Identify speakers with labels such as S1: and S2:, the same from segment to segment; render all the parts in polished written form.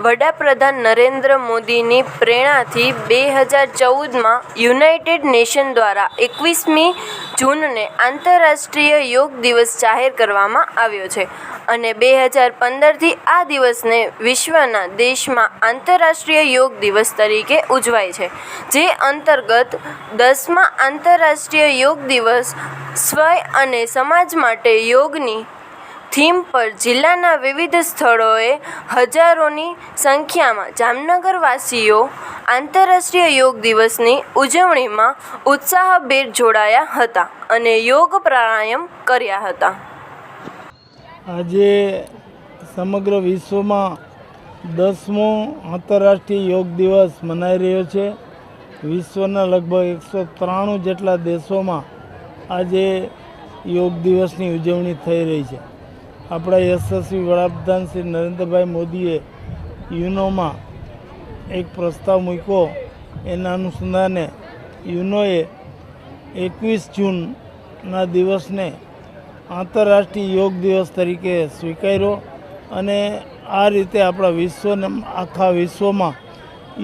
S1: વડાપ્રધાન નરેન્દ્ર મોદીની પ્રેરણાથી 2014માં યુનાઇટેડ નેશન દ્વારા 21મી જૂનને આંતરરાષ્ટ્રીય યોગ દિવસ જાહેર કરવામાં આવ્યો છે અને 2015થી આ દિવસને વિશ્વના દેશમાં આંતરરાષ્ટ્રીય યોગ દિવસ તરીકે ઉજવાય છે, જે અંતર્ગત 10મા આંતરરાષ્ટ્રીય યોગ દિવસ સ્વયં અને સમાજ માટે યોગની થીમ પર જિલ્લાના વિવિધ સ્થળોએ હજારોની સંખ્યામાં જામનગરવાસીઓ આંતરરાષ્ટ્રીય યોગ દિવસની ઉજવણીમાં ઉત્સાહભેર જોડાયા હતા અને યોગ પ્રાણાયામ કર્યા હતા.
S2: આજે સમગ્ર વિશ્વમાં 10મો આંતરરાષ્ટ્રીય યોગ દિવસ મનાઈ રહ્યો છે. વિશ્વના લગભગ 193 જેટલા દેશોમાં આજે યોગ દિવસની ઉજવણી થઈ રહી છે. આપણા યશસ્વી વડાપ્રધાન શ્રી નરેન્દ્રભાઈ મોદીએ યુનોમાં એક પ્રસ્તાવ મૂક્યો. એના અનુસંધાને યુનોએ 21 જૂનના દિવસને આંતરરાષ્ટ્રીય યોગ દિવસ તરીકે સ્વીકાર્યો અને આ રીતે આપણા આખા વિશ્વમાં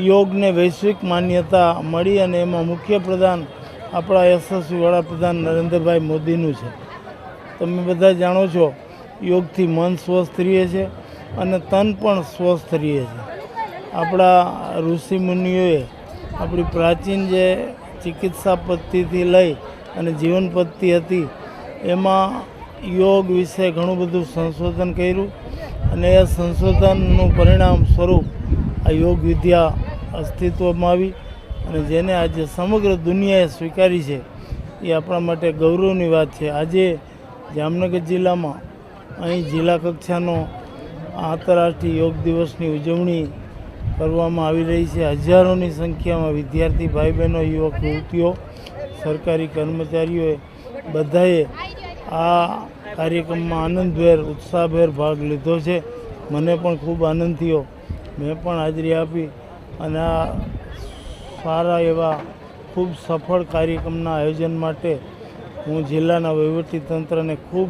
S2: યોગને વૈશ્વિક માન્યતા મળી અને એમાં મુખ્ય પ્રધાન આપણા યશસ્વી વડાપ્રધાન નરેન્દ્રભાઈ મોદીનું છે. તમે બધા જાણો છો, યોગથી મન સ્વસ્થ રહે છે અને તન પણ સ્વસ્થ રહે છે. આપણા ઋષિમુનિઓએ આપણી પ્રાચીન જે ચિકિત્સા પદ્ધતિથી લઈ અને જીવન પદ્ધતિ હતી એમાં યોગ વિશે ઘણું બધું સંશોધન કર્યું અને એ સંશોધનનું પરિણામ સ્વરૂપ આ યોગ વિદ્યા અસ્તિત્વમાં આવી અને જેને આજે સમગ્ર દુનિયાએ સ્વીકારી છે એ આપણા માટે ગૌરવની વાત છે. આજે જામનગર જિલ્લામાં અહીં જિલ્લા કક્ષાનો આંતરરાષ્ટ્રીય યોગ દિવસની ઉજવણી કરવામાં આવી રહી છે. હજારોની સંખ્યામાં વિદ્યાર્થી ભાઈ બહેનો, યુવક યુવતીઓ, સરકારી કર્મચારીઓએ બધાએ આ કાર્યક્રમમાં આનંદભેર ઉત્સાહભેર ભાગ લીધો છે. મને પણ ખૂબ આનંદ થયો. મેં પણ હાજરી આપી અને આ સારા એવા ખૂબ સફળ કાર્યક્રમના આયોજન માટે હું જિલ્લાના વહીવટીતંત્રને ખૂબ